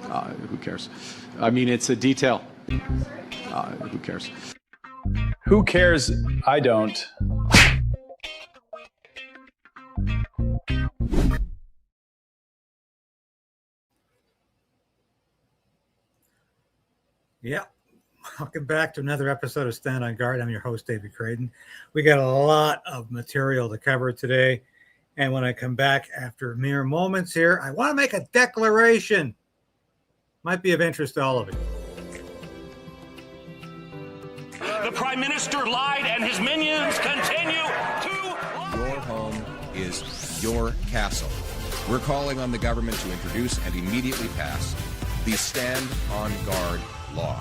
Who cares? I mean, it's a detail. Who cares? Who cares? I don't. Yeah. Welcome back to another episode of Stand on Guard. I'm your host, David Krayden. We got a lot of material to cover today. And when I come back after mere moments here, I want to make a declaration. Might be of interest to all of you. The Prime Minister lied and his minions continue to lie. Your home is your castle. We're calling on the government to introduce and immediately pass the Stand on Guard law.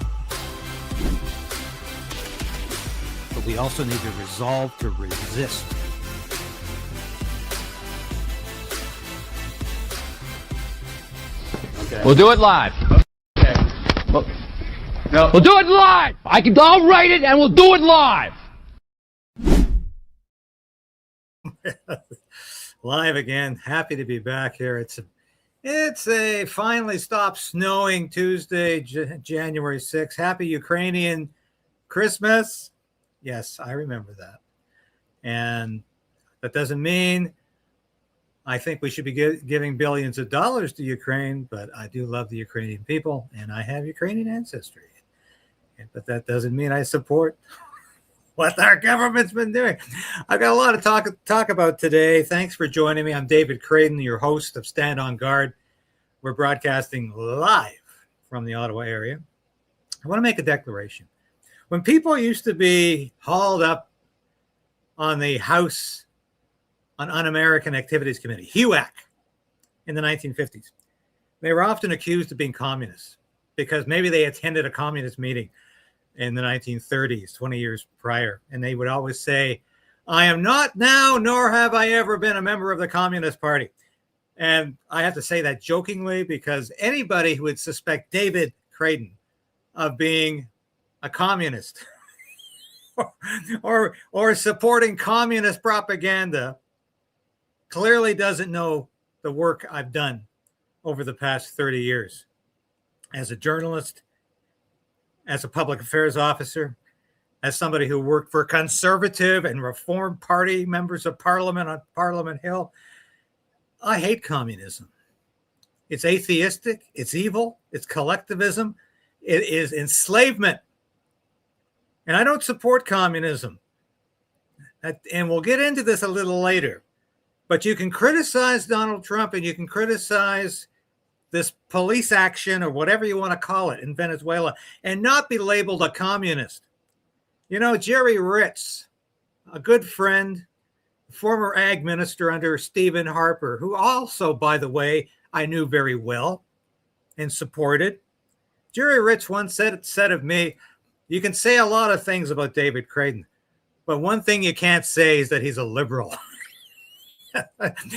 But we also need to resolve to resist. Okay. We'll do it live. Okay. We'll do it live. I'll write it and we'll do it live. Live again. Happy to be back here. It's a finally stopped snowing Tuesday, January 6th. Happy Ukrainian Christmas. Yes, I remember that. And that doesn't mean I think we should be giving billions of dollars to Ukraine, but I do love the Ukrainian people and I have Ukrainian ancestry. But that doesn't mean I support what our government's been doing. I've got a lot of talk about today. Thanks for joining me. I'm David Krayden, your host of Stand on Guard. We're broadcasting live from the Ottawa area. I want to make a declaration. When people used to be hauled up on the House on Un-American Activities Committee, HUAC, in the 1950s, they were often accused of being communists because maybe they attended a communist meeting in the 1930s, 20 years prior. And they would always say, I am not now, nor have I ever been a member of the Communist Party. And I have to say that jokingly because anybody who would suspect David Krayden of being a communist or supporting communist propaganda clearly doesn't know the work I've done over the past 30 years as a journalist, as a public affairs officer, as somebody who worked for conservative and reform party members of parliament on Parliament Hill. I hate communism. It's atheistic, it's evil, it's collectivism, it is enslavement. And I don't support communism. And we'll get into this a little later. But you can criticize Donald Trump and you can criticize this police action or whatever you want to call it in Venezuela and not be labeled a communist. You know, Jerry Ritz, a good friend, former ag minister under Stephen Harper, who also, by the way, I knew very well and supported. Jerry Ritz once said of me, you can say a lot of things about David Krayden, but one thing you can't say is that he's a liberal.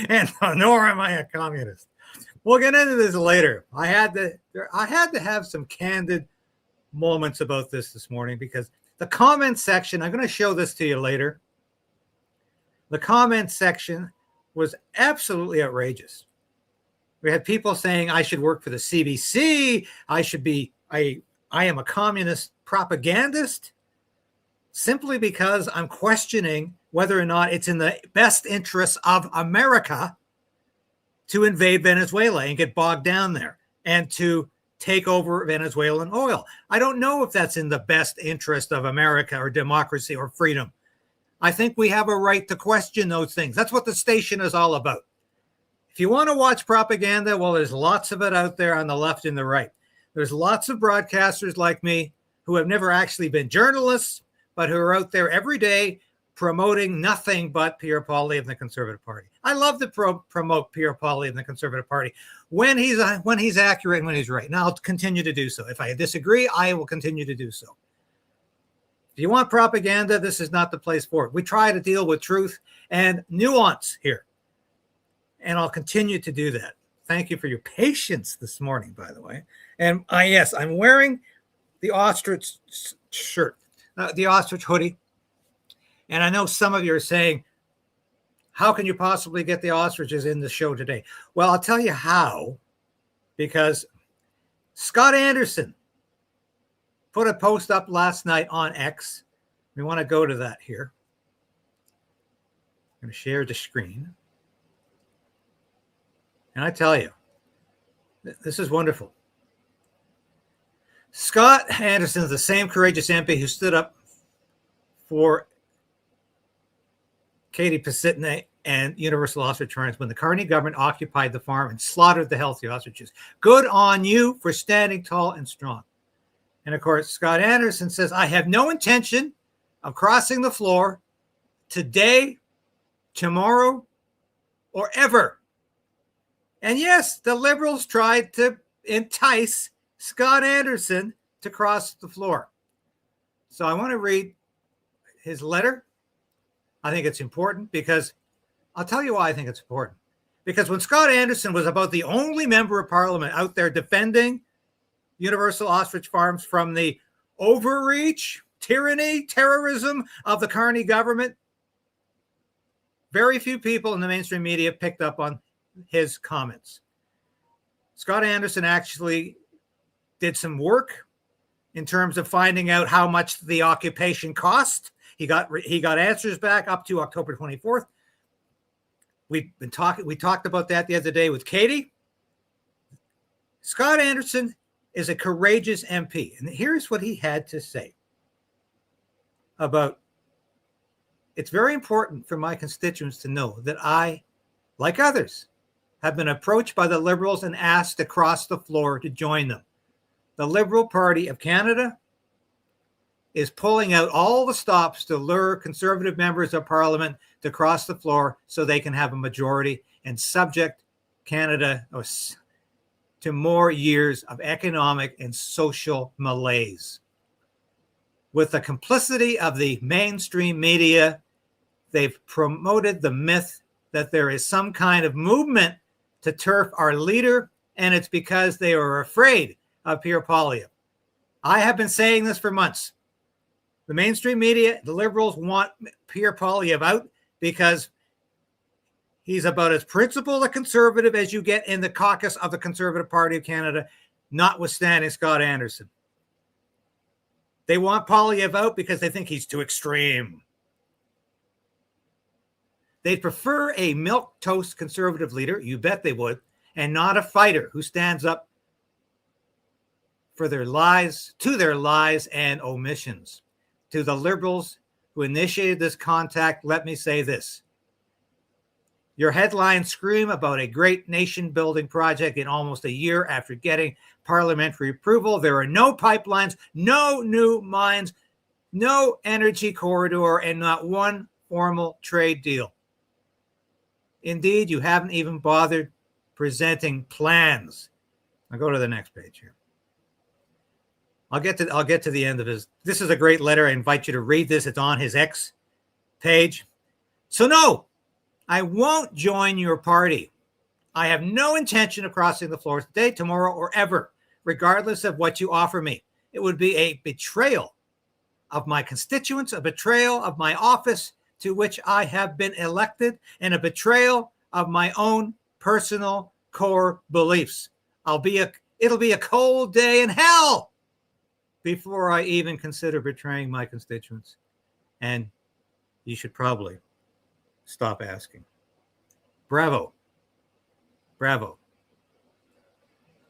And nor am I a communist. We'll get into this later. I had to have some candid moments about this morning because the comment section, I'm going to show this to you later. The comment section was absolutely outrageous. We had people saying I should work for the CBC. I am a communist propagandist simply because I'm questioning whether or not it's in the best interests of America to invade Venezuela and get bogged down there and to take over Venezuelan oil. I don't know if that's in the best interest of America or democracy or freedom. I think we have a right to question those things. That's what the station is all about. If you want to watch propaganda, well, there's lots of it out there on the left and the right. There's lots of broadcasters like me who have never actually been journalists, but who are out there every day promoting nothing but Pierre Pauli of the Conservative Party. I love to promote Pierre Pauli of the Conservative Party when he's accurate and when he's right. And I'll continue to do so. If I disagree, I will continue to do so. If you want propaganda, this is not the place for it. We try to deal with truth and nuance here. And I'll continue to do that. Thank you for your patience this morning, by the way. And yes, I'm wearing the ostrich shirt, the ostrich hoodie. And I know some of you are saying, how can you possibly get the ostriches in the show today? Well, I'll tell you how, because Scott Anderson put a post up last night on X. We want to go to that here. I'm going to share the screen. And I tell you, this is wonderful. Scott Anderson is the same courageous MP who stood up for Katie Pisitne and universal ostrich farms when the Carney government occupied the farm and slaughtered the healthy ostriches. Good on you for standing tall and strong. And of course, Scott Anderson says, I have no intention of crossing the floor today, tomorrow, or ever. And yes, the Liberals tried to entice Scott Anderson to cross the floor. So I want to read his letter. I think it's important because I'll tell you why I think it's important. Because when Scott Anderson was about the only member of parliament out there defending universal ostrich farms from the overreach, tyranny, terrorism of the Carney government, very few people in the mainstream media picked up on his comments. Scott Anderson actually did some work in terms of finding out how much the occupation cost. He got answers back up to October 24th. We talked about that the other day with Katie. Scott Anderson is a courageous MP. And here's what he had to say about, it's very important for my constituents to know that I, like others, have been approached by the Liberals and asked to cross the floor to join them. The Liberal Party of Canada is pulling out all the stops to lure Conservative members of Parliament to cross the floor so they can have a majority and subject Canada to more years of economic and social malaise. With the complicity of the mainstream media, they've promoted the myth that there is some kind of movement to turf our leader, and it's because they are afraid of Pierre Poilievre. I have been saying this for months. The mainstream media, the Liberals, want Pierre Poilievre out because he's about as principled a conservative as you get in the caucus of the Conservative Party of Canada, notwithstanding Scott Anderson. They want Poilievre out because they think he's too extreme. They'd prefer a milquetoast conservative leader, you bet they would, and not a fighter who stands up for their lies, to their lies and omissions. To the Liberals who initiated this contact, let me say this. Your headlines scream about a great nation-building project in almost a year after getting parliamentary approval. There are no pipelines, no new mines, no energy corridor, and not one formal trade deal. Indeed, you haven't even bothered presenting plans. I'll go to the next page here. I'll get to the end of his. This is a great letter. I invite you to read this. It's on his X page. So no, I won't join your party. I have no intention of crossing the floor today, tomorrow, or ever, regardless of what you offer me. It would be a betrayal of my constituents, a betrayal of my office to which I have been elected, and a betrayal of my own personal core beliefs. It'll be a cold day in hell before I even consider betraying my constituents. And you should probably stop asking. Bravo. Bravo.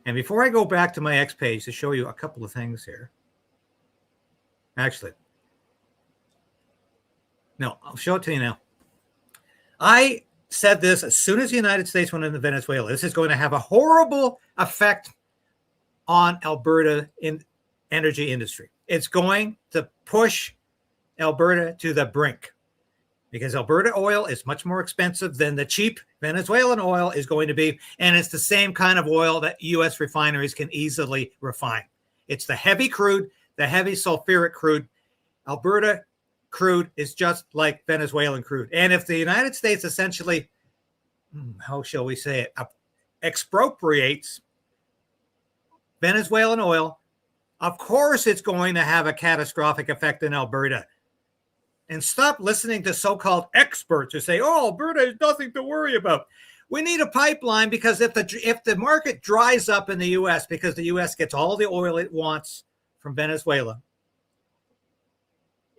And before I go back to my X page to show you a couple of things here. Actually, no, I'll show it to you now. I said this as soon as the United States went into Venezuela. This is going to have a horrible effect on Alberta in energy industry. It's going to push Alberta to the brink because Alberta oil is much more expensive than the cheap Venezuelan oil is going to be. And it's the same kind of oil that U.S. refineries can easily refine. It's the heavy crude, the heavy sulfuric crude. Alberta crude is just like Venezuelan crude. And if the United States essentially, how shall we say it, expropriates Venezuelan oil, of course it's going to have a catastrophic effect in Alberta. And stop listening to so-called experts who say, oh, Alberta has nothing to worry about. we need a pipeline because if the market dries up in the U.S. because the U.S. gets all the oil it wants from Venezuela,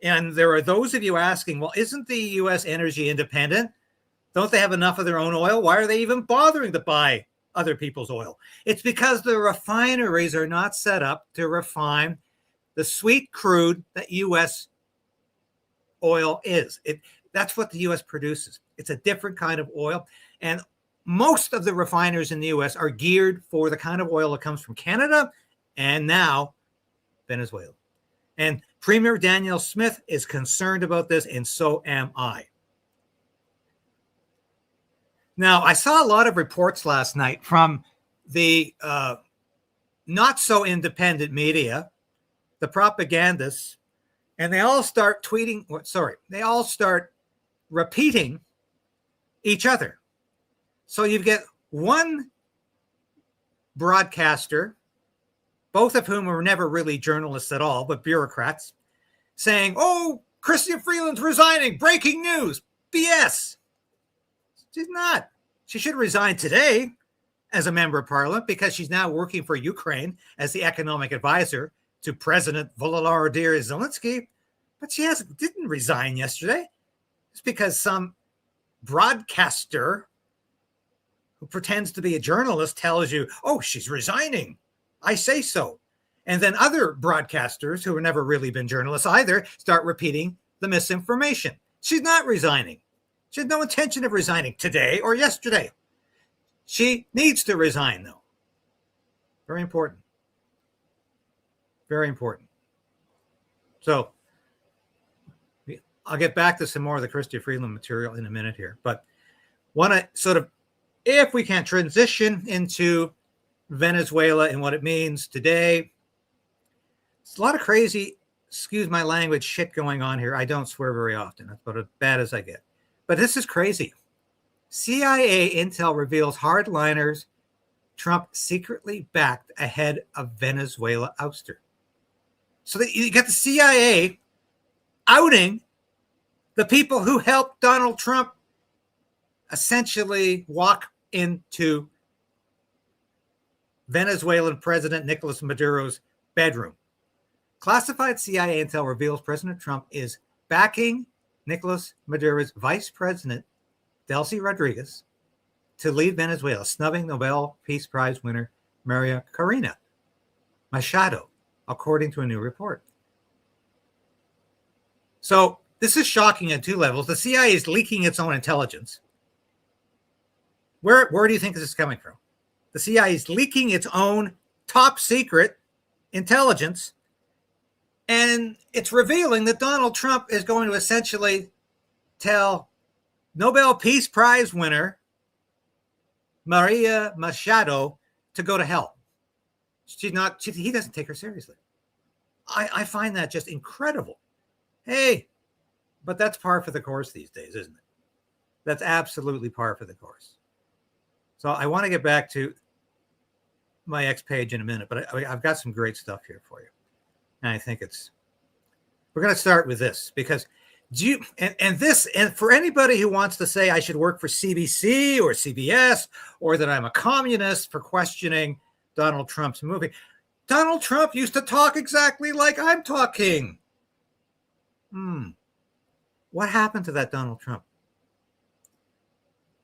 and there are those of you asking, well, isn't the U.S. energy independent? Don't they have enough of their own oil? Why are they even bothering to buy other people's oil? It's because the refineries are not set up to refine the sweet crude that U.S. oil is. That's what the U.S. produces. It's a different kind of oil. And most of the refiners in the U.S. are geared for the kind of oil that comes from Canada and now Venezuela. And Premier Danielle Smith is concerned about this, and so am I. Now, I saw a lot of reports last night from the not so independent media, the propagandists, and they all start they all start repeating each other. So you get one broadcaster, both of whom were never really journalists at all, but bureaucrats, saying, oh, Chrystia Freeland's resigning, breaking news, BS. She's not. She should resign today as a member of parliament because she's now working for Ukraine as the economic advisor to President Volodymyr Zelensky. But she didn't resign yesterday. It's because some broadcaster who pretends to be a journalist tells you, oh, she's resigning. I say so. And then other broadcasters who have never really been journalists either start repeating the misinformation. She's not resigning. She has no intention of resigning today or yesterday. She needs to resign, though. Very important. Very important. So I'll get back to some more of the Chrystia Freeland material in a minute here. But want to sort of, if we can transition into Venezuela and what it means today, it's a lot of crazy, excuse my language, shit going on here. I don't swear very often. That's about as bad as I get. But this is crazy. CIA intel reveals hardliners Trump secretly backed ahead of Venezuela ouster. So you get the CIA outing the people who helped Donald Trump essentially walk into Venezuelan President Nicolas Maduro's bedroom. Classified CIA intel reveals President Trump is backing Nicolas Maduro's vice president, Delcy Rodriguez, to lead Venezuela, snubbing Nobel Peace Prize winner Maria Corina Machado, according to a new report. So this is shocking at two levels. The CIA is leaking its own intelligence. Where do you think this is coming from? The CIA is leaking its own top secret intelligence, and it's revealing that Donald Trump is going to essentially tell Nobel Peace Prize winner Maria Machado to go to hell. He doesn't take her seriously. I find that just incredible. Hey, but that's par for the course these days, isn't it? That's absolutely par for the course. So I want to get back to my X page in a minute, but I've got some great stuff here for you. And I think we're going to start with this because and for anybody who wants to say I should work for CBC or CBS or that I'm a communist for questioning Donald Trump's movie. Donald Trump used to talk exactly like I'm talking. What happened to that Donald Trump?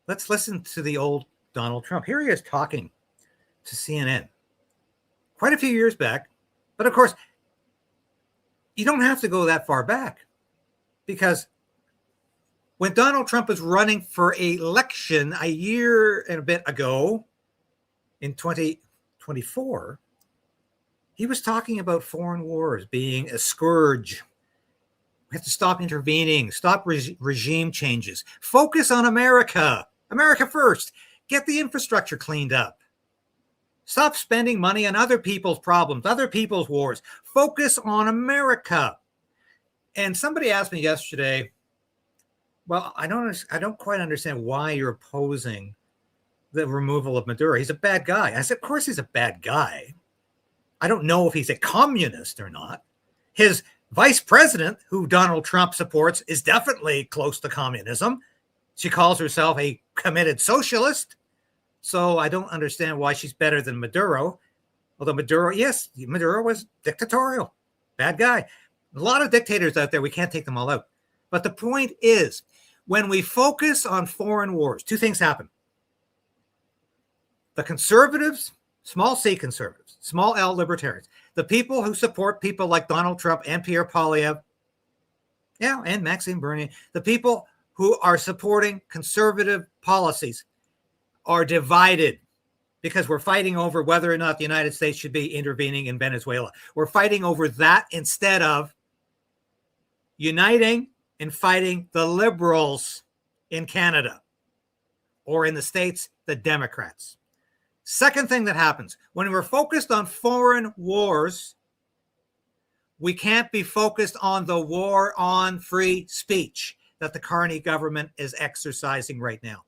Let's listen to the old Donald Trump. Here he is talking to CNN quite a few years back. But of course, you don't have to go that far back because when Donald Trump was running for election a year and a bit ago in 2024, he was talking about foreign wars being a scourge. We have to stop intervening, stop regime changes, focus on America. America first. Get the infrastructure cleaned up. Stop spending money on other people's problems, other people's wars. Focus on America. And somebody asked me yesterday, well, I don't quite understand why you're opposing the removal of Maduro. He's a bad guy. I said, of course he's a bad guy. I don't know if he's a communist or not. His vice president, who Donald Trump supports, is definitely close to communism. She calls herself a committed socialist. So I don't understand why she's better than Maduro. Although Maduro, yes, Maduro was dictatorial. Bad guy. A lot of dictators out there. We can't take them all out. But the point is, when we focus on foreign wars, two things happen. The conservatives, small c conservatives, small l libertarians, the people who support people like Donald Trump and Pierre Poilievre, and Maxime Bernier, the people who are supporting conservative policies are divided because we're fighting over whether or not the United States should be intervening in Venezuela. We're fighting over that instead of uniting and fighting the liberals in Canada, or in the States, the Democrats. Second thing that happens, when we're focused on foreign wars, we can't be focused on the war on free speech that the Carney government is exercising right now.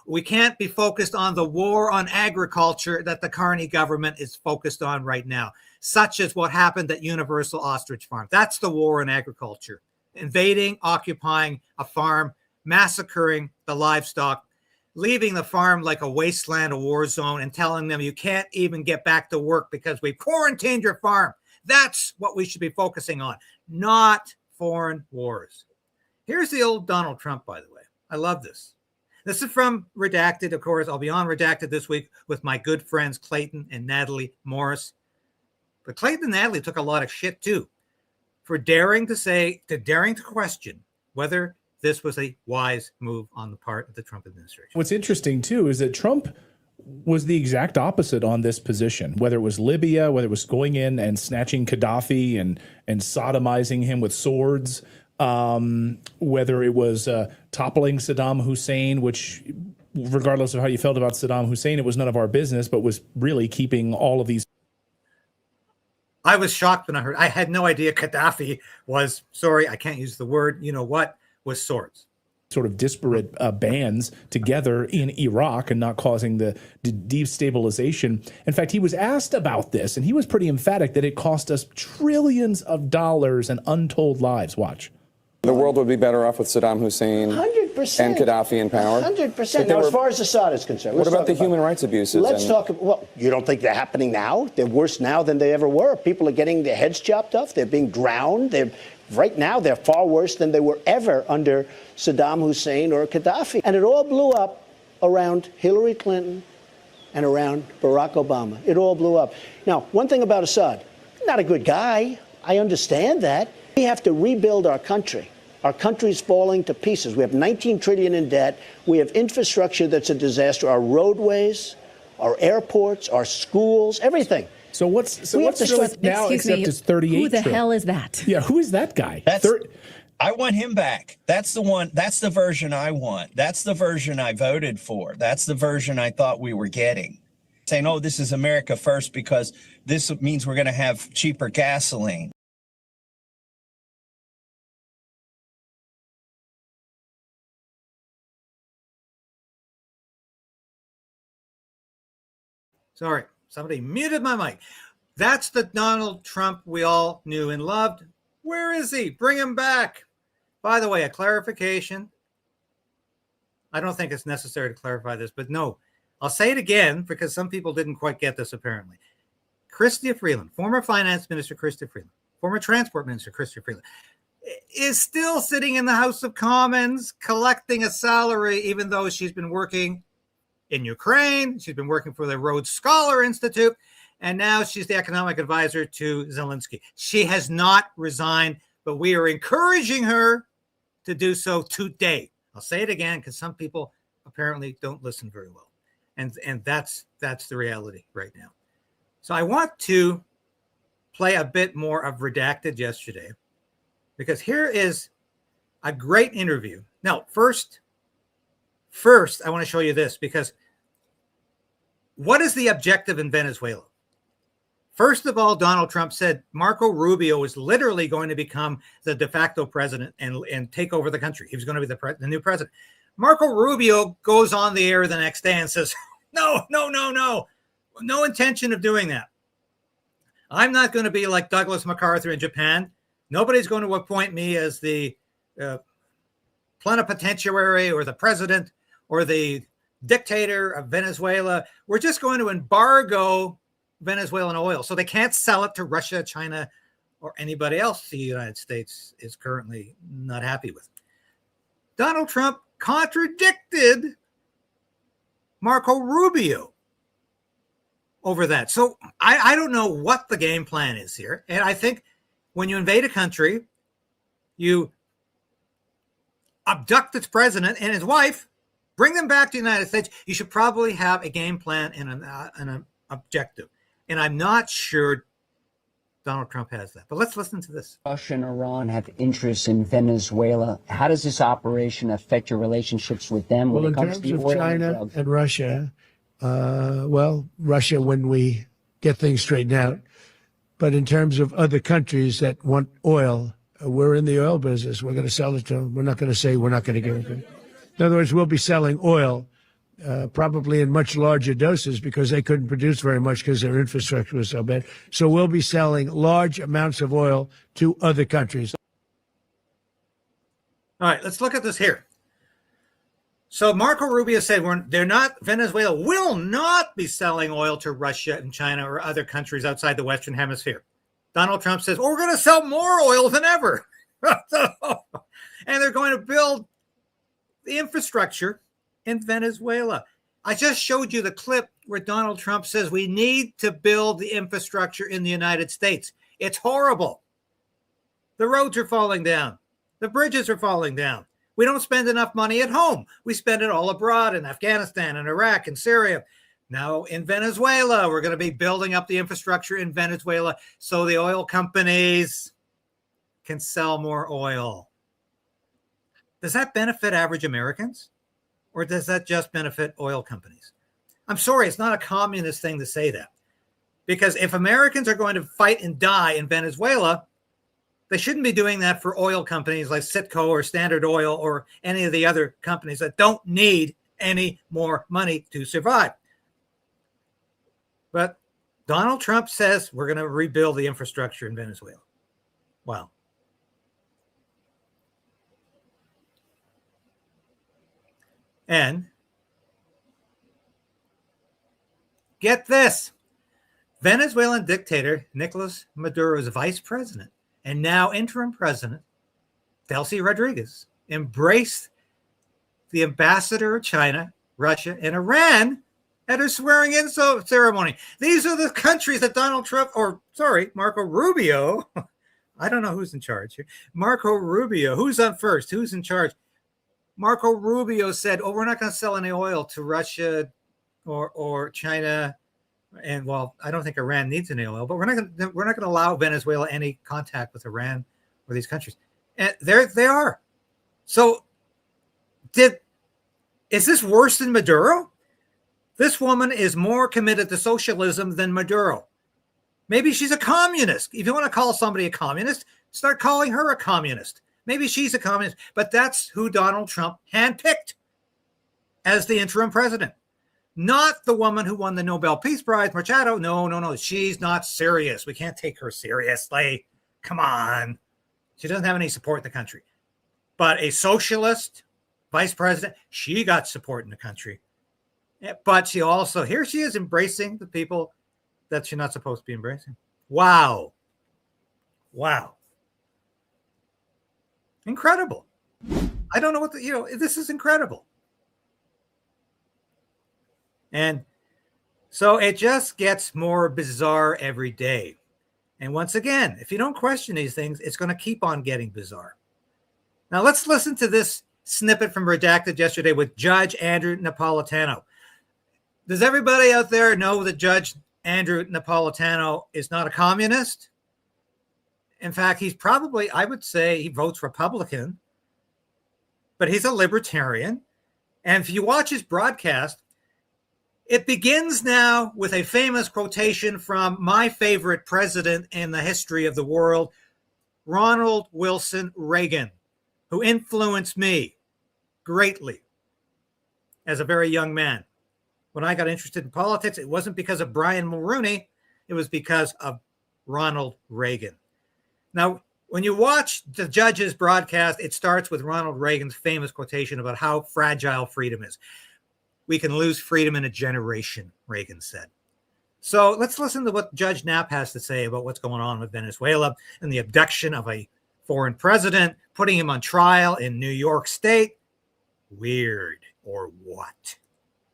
We can't be focused on the war on agriculture that the Carney government is focused on right now, such as what happened at Universal Ostrich Farm. That's the war on agriculture. Invading, occupying a farm, massacring the livestock, leaving the farm like a wasteland, a war zone, and telling them you can't even get back to work because we've quarantined your farm. That's what we should be focusing on, not foreign wars. Here's the old Donald Trump, by the way. I love this. This is from Redacted, of course. I'll be on Redacted this week with my good friends Clayton and Natalie Morris. But Clayton and Natalie took a lot of shit too for daring to question whether this was a wise move on the part of the Trump administration. What's interesting too is that Trump was the exact opposite on this position, whether it was Libya, whether it was going in and snatching Gaddafi and sodomizing him with swords, whether it was toppling Saddam Hussein, which regardless of how you felt about Saddam Hussein, it was none of our business, but was really keeping all of these. I was shocked when I heard, I had no idea Gaddafi was, sorry, I can't use the word, you know what, was swords. Sort of disparate bands together in Iraq and not causing the destabilization. In fact, he was asked about this, and he was pretty emphatic that it cost us trillions of dollars and untold lives. Watch. The world would be better off with Saddam Hussein 100%. and Gaddafi in power? 100%. Now, as far as Assad is concerned, what about the human rights abuses? Let's talk. Well, you don't think they're happening now? They're worse now than they ever were. People are getting their heads chopped off. They're being drowned. Right now, they're far worse than they were ever under Saddam Hussein or Gaddafi. And it all blew up around Hillary Clinton and around Barack Obama. It all blew up. Now, one thing about Assad, not a good guy. I understand that. We have to rebuild our country. Our country's falling to pieces. We have 19 trillion in debt. We have infrastructure that's a disaster. Our roadways, our airports, our schools, everything. So what's now except it's 38 Who the hell is that? Yeah, who is that guy? I want him back. That's the one. That's the version I want. That's the version I voted for. That's the version I thought we were getting. Saying, oh, this is America first because this means we're going to have cheaper gasoline. Sorry, somebody muted my mic. That's the Donald Trump we all knew and loved. Where is he? Bring him back. By the way, a clarification. I don't think it's necessary to clarify this, but no, I'll say it again because some people didn't quite get this apparently. Chrystia Freeland, former finance minister Chrystia Freeland, former transport minister Chrystia Freeland, is still sitting in the House of Commons collecting a salary, even though she's been working in Ukraine. She's been working for the Rhodes Scholar Institute, and now she's the economic advisor to Zelensky. She has not resigned, but we are encouraging her to do so today. I'll say it again because some people apparently don't listen very well, and that's the reality right now. So I want to play a bit more of Redacted yesterday because here is a great interview. Now, first, I want to show you this because what is the objective in Venezuela? First of all, Donald Trump said Marco Rubio is literally going to become the de facto president and take over the country. He was going to be the new president. Marco Rubio goes on the air the next day and says, no intention of doing that. I'm not going to be like Douglas MacArthur in Japan. Nobody's going to appoint me as the plenipotentiary or the president or the dictator of Venezuela. We're just going to embargo Venezuelan oil so they can't sell it to Russia, China, or anybody else the United States is currently not happy with. Donald Trump contradicted Marco Rubio over that. So I don't know what the game plan is here. And I think when you invade a country, you abduct its president and his wife, bring them back to the United States. You should probably have a game plan and an objective. And I'm not sure Donald Trump has that. But let's listen to this. Russia and Iran have interests in Venezuela. How does this operation affect your relationships with them? Well, in terms of China and Russia, Russia when we get things straightened out. But in terms of other countries that want oil, we're in the oil business. We're going to sell it to them. We're not going to say we're not going to give it to them. In other words, we'll be selling oil probably in much larger doses because they couldn't produce very much because their infrastructure was so bad. So we'll be selling large amounts of oil to other countries. All right, let's look at this here. So Marco Rubio said Venezuela will not be selling oil to Russia and China or other countries outside the Western Hemisphere. Donald Trump says, we're going to sell more oil than ever. And they're going to build the infrastructure in Venezuela. I just showed you the clip where Donald Trump says we need to build the infrastructure in the United States. It's horrible. The roads are falling down. The bridges are falling down. We don't spend enough money at home. We spend it all abroad in Afghanistan and Iraq and Syria. Now in Venezuela, we're going to be building up the infrastructure in Venezuela so the oil companies can sell more oil. Does that benefit average Americans? Or does that just benefit oil companies? I'm sorry, it's not a communist thing to say that. Because if Americans are going to fight and die in Venezuela, they shouldn't be doing that for oil companies like Citgo or Standard Oil or any of the other companies that don't need any more money to survive. But Donald Trump says we're going to rebuild the infrastructure in Venezuela. Wow. And get this, Venezuelan dictator Nicolas Maduro's vice president and now interim president, Delcy Rodriguez, embraced the ambassador of China, Russia, and Iran at her swearing-in ceremony. These are the countries that Marco Rubio, I don't know who's in charge here. Marco Rubio, who's on first? Who's in charge? Marco Rubio said, we're not going to sell any oil to Russia or China. And I don't think Iran needs any oil, but we're not going to allow Venezuela any contact with Iran or these countries. And there they are. So is this worse than Maduro? This woman is more committed to socialism than Maduro. Maybe she's a communist. If you want to call somebody a communist, start calling her a communist. Maybe she's a communist, but that's who Donald Trump handpicked as the interim president. Not the woman who won the Nobel Peace Prize, Machado. No. She's not serious. We can't take her seriously. Come on. She doesn't have any support in the country. But a socialist vice president, she got support in the country. But she also, here she is embracing the people that she's not supposed to be embracing. Wow. Incredible. I don't know what this is incredible. And so it just gets more bizarre every day. And once again, if you don't question these things, it's going to keep on getting bizarre. Now let's listen to this snippet from Redacted yesterday with Judge Andrew Napolitano. Does everybody out there know that Judge Andrew Napolitano is not a communist? In fact, he's probably, I would say he votes Republican, but he's a libertarian. And if you watch his broadcast, it begins now with a famous quotation from my favorite president in the history of the world, Ronald Wilson Reagan, who influenced me greatly as a very young man. When I got interested in politics, it wasn't because of Brian Mulroney. It was because of Ronald Reagan. Now, when you watch the judge's broadcast, it starts with Ronald Reagan's famous quotation about how fragile freedom is. We can lose freedom in a generation, Reagan said. So let's listen to what Judge Knapp has to say about what's going on with Venezuela and the abduction of a foreign president, putting him on trial in New York State. Weird, or what?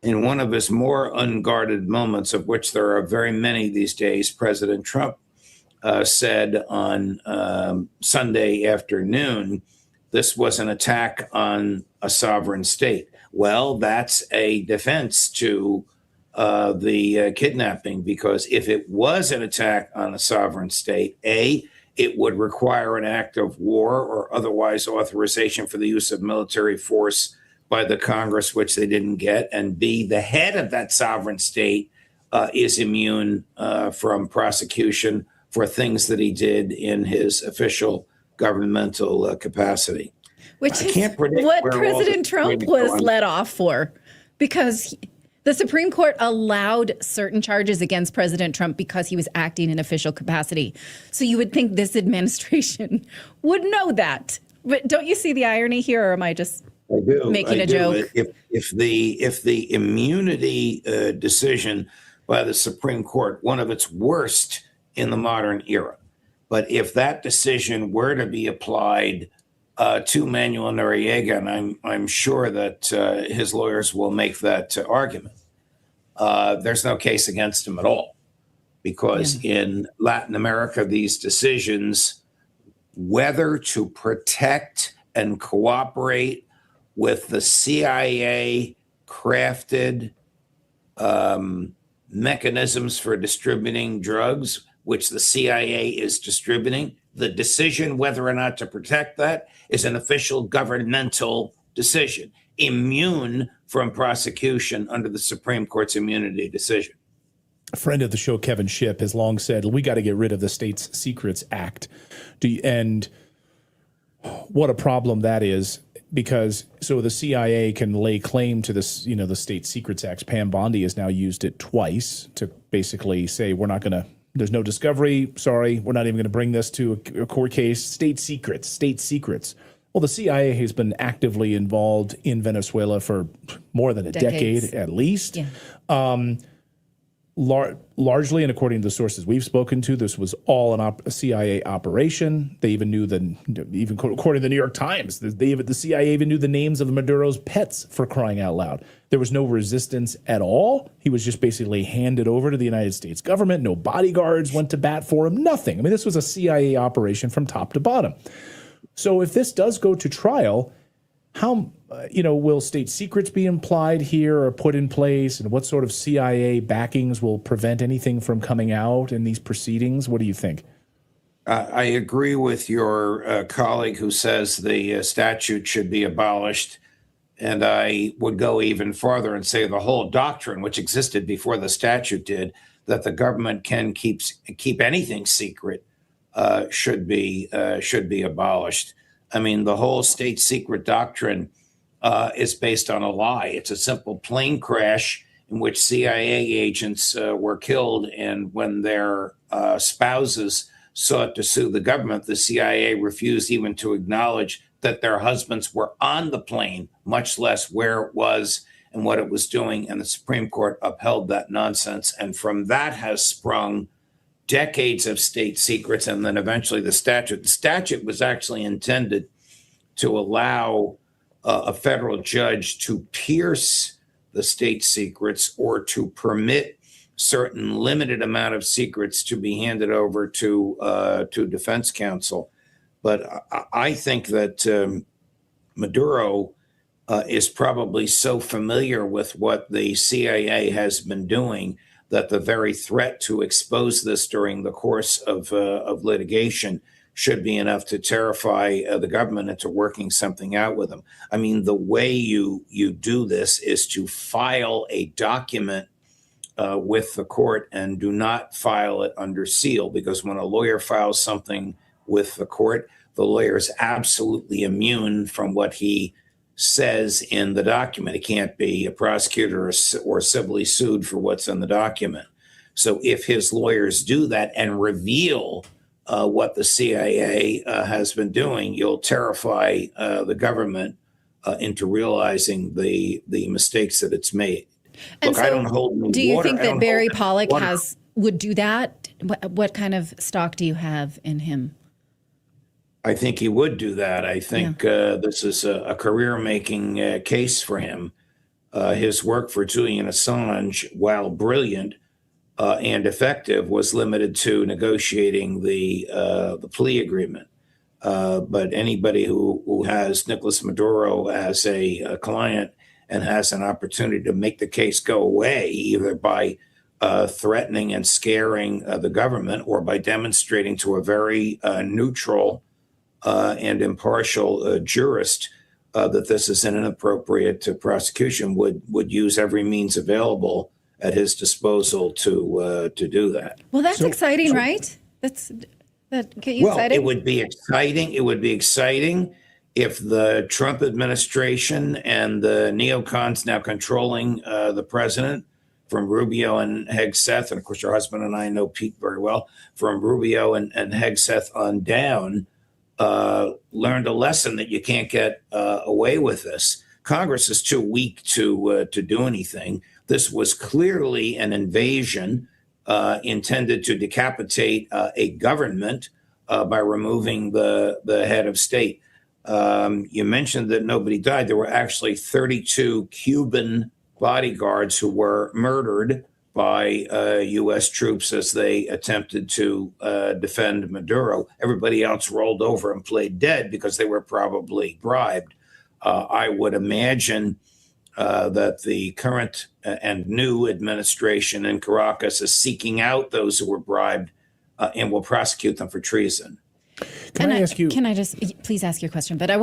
In one of his more unguarded moments, of which there are very many these days, President Trump said on Sunday afternoon, this was an attack on a sovereign state. Well, that's a defense to the kidnapping, because if it was an attack on a sovereign state, A, it would require an act of war or otherwise authorization for the use of military force by the Congress, which they didn't get, and B, the head of that sovereign state is immune from prosecution for things that he did in his official governmental capacity. Which is what President Trump was let off for, because the Supreme Court allowed certain charges against President Trump because he was acting in official capacity. So you would think this administration would know that. But don't you see the irony here, or am I just making a joke? If the immunity decision by the Supreme Court, one of its worst in the modern era, but if that decision were to be applied to Manuel Noriega, and I'm sure that his lawyers will make that argument, there's no case against him at all, because in Latin America, these decisions, whether to protect and cooperate with the CIA crafted mechanisms for distributing drugs, which the CIA is distributing, the decision whether or not to protect that is an official governmental decision, immune from prosecution under the Supreme Court's immunity decision. A friend of the show, Kevin Shipp, has long said, we got to get rid of the States Secrets Act. And what a problem that is, because so the CIA can lay claim to this, the State Secrets Act. Pam Bondi has now used it twice to basically say, we're not going to, there's no discovery. Sorry, we're not even going to bring this to a court case. State secrets. Well, the CIA has been actively involved in Venezuela for more than a decade at least. Yeah. Largely, and according to the sources we've spoken to, this was all a CIA operation. They even knew even according to the New York Times, the CIA even knew the names of Maduro's pets, for crying out loud. There was no resistance at all. He was just basically handed over to the United States government. No bodyguards went to bat for him, nothing. I mean, this was a CIA operation from top to bottom. So if this does go to trial, how will state secrets be implied here or put in place, and what sort of CIA backings will prevent anything from coming out in these proceedings? What do you think? I agree with your colleague who says the statute should be abolished, and I would go even farther and say the whole doctrine, which existed before the statute did, that the government can keep anything secret, should be abolished. I mean, the whole state secret doctrine is based on a lie. It's a simple plane crash in which CIA agents were killed, and when their spouses sought to sue the government, the CIA refused even to acknowledge that their husbands were on the plane, much less where it was and what it was doing. And the Supreme Court upheld that nonsense. And from that has sprung decades of state secrets, and then eventually the statute. The statute was actually intended to allow a federal judge to pierce the state secrets or to permit certain limited amount of secrets to be handed over to defense counsel. But I think that Maduro is probably so familiar with what the CIA has been doing that the very threat to expose this during the course of litigation should be enough to terrify the government into working something out with them. I mean, the way you do this is to file a document with the court, and do not file it under seal, because when a lawyer files something with the court, the lawyer is absolutely immune from what he says in the document. He can't be a prosecutor or civilly sued for what's in the document. So if his lawyers do that and reveal what the CIA has been doing, you'll terrify the government into realizing the mistakes that it's made. And Look, so I don't hold any do you water. think I that don't Barry hold any Pollock water. would do that? What kind of stock do you have in him? I think he would do that. I think this is a career-making case for him. His work for Julian Assange, while brilliant and effective, was limited to negotiating the plea agreement. But anybody who has Nicolas Maduro as a client and has an opportunity to make the case go away, either by threatening and scaring the government or by demonstrating to a very neutral and impartial jurist that this is an inappropriate prosecution, would use every means available at his disposal to do that. Well, that's exciting, right? That get you excited? It would be exciting. It would be exciting if the Trump administration and the neocons now controlling the president, from Rubio and Hegseth, and of course your husband and I know Pete very well, from Rubio and Hegseth on down, learned a lesson that you can't get away with this. Congress is too weak to do anything. This was clearly an invasion intended to decapitate a government by removing the head of state. You mentioned that nobody died. There were actually 32 Cuban bodyguards who were murdered by U.S. troops as they attempted to defend Maduro. Everybody else rolled over and played dead because they were probably bribed. I would imagine that the current and new administration in Caracas is seeking out those who were bribed and will prosecute them for treason. Can I ask you? Can I just please ask you a question? But I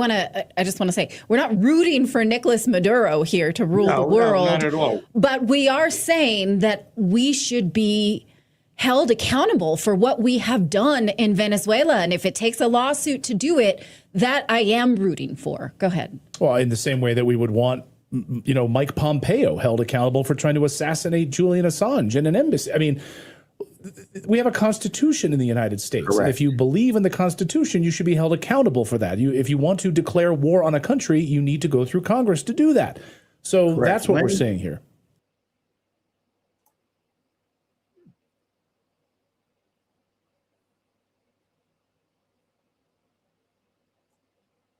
just want to say we're not rooting for Nicolas Maduro here to rule the world. No, not at all. But we are saying that we should be held accountable for what we have done in Venezuela, and if it takes a lawsuit to do it, that I am rooting for. Go ahead. Well, in the same way that we would want, Mike Pompeo held accountable for trying to assassinate Julian Assange in an embassy. I mean, we have a constitution in the United States. Correct. And if you believe in the Constitution, you should be held accountable for that. If you want to declare war on a country, you need to go through Congress to do that. So Correct. that's what we're saying here.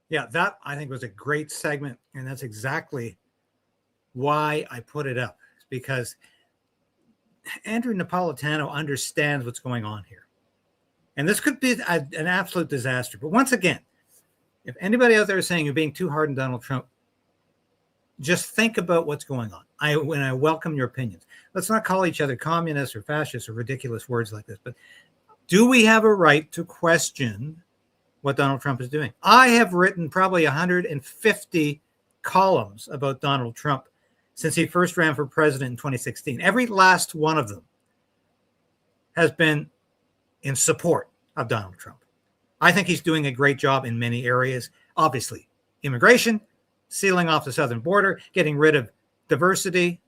Yeah, that I think was a great segment, and that's exactly why I put it up. It's because Andrew Napolitano understands what's going on here. And this could be an absolute disaster. But once again, if anybody out there is saying you're being too hard on Donald Trump, just think about what's going on. I welcome your opinions. Let's not call each other communists or fascists or ridiculous words like this. But do we have a right to question what Donald Trump is doing? I have written probably 150 columns about Donald Trump since he first ran for president in 2016. Every last one of them has been in support of Donald Trump. I think he's doing a great job in many areas. Obviously, immigration, sealing off the southern border, getting rid of diversity,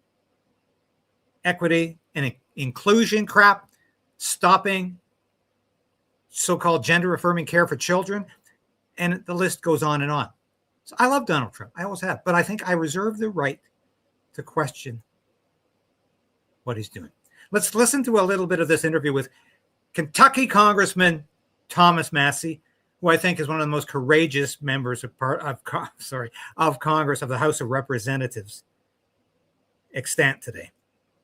equity, and inclusion crap, stopping so-called gender-affirming care for children, and the list goes on and on. So I love Donald Trump. I always have. But I think I reserve the right to question what he's doing. Let's listen to a little bit of this interview with Kentucky Congressman Thomas Massie, who I think is one of the most courageous members of Congress, of the House of Representatives extant today.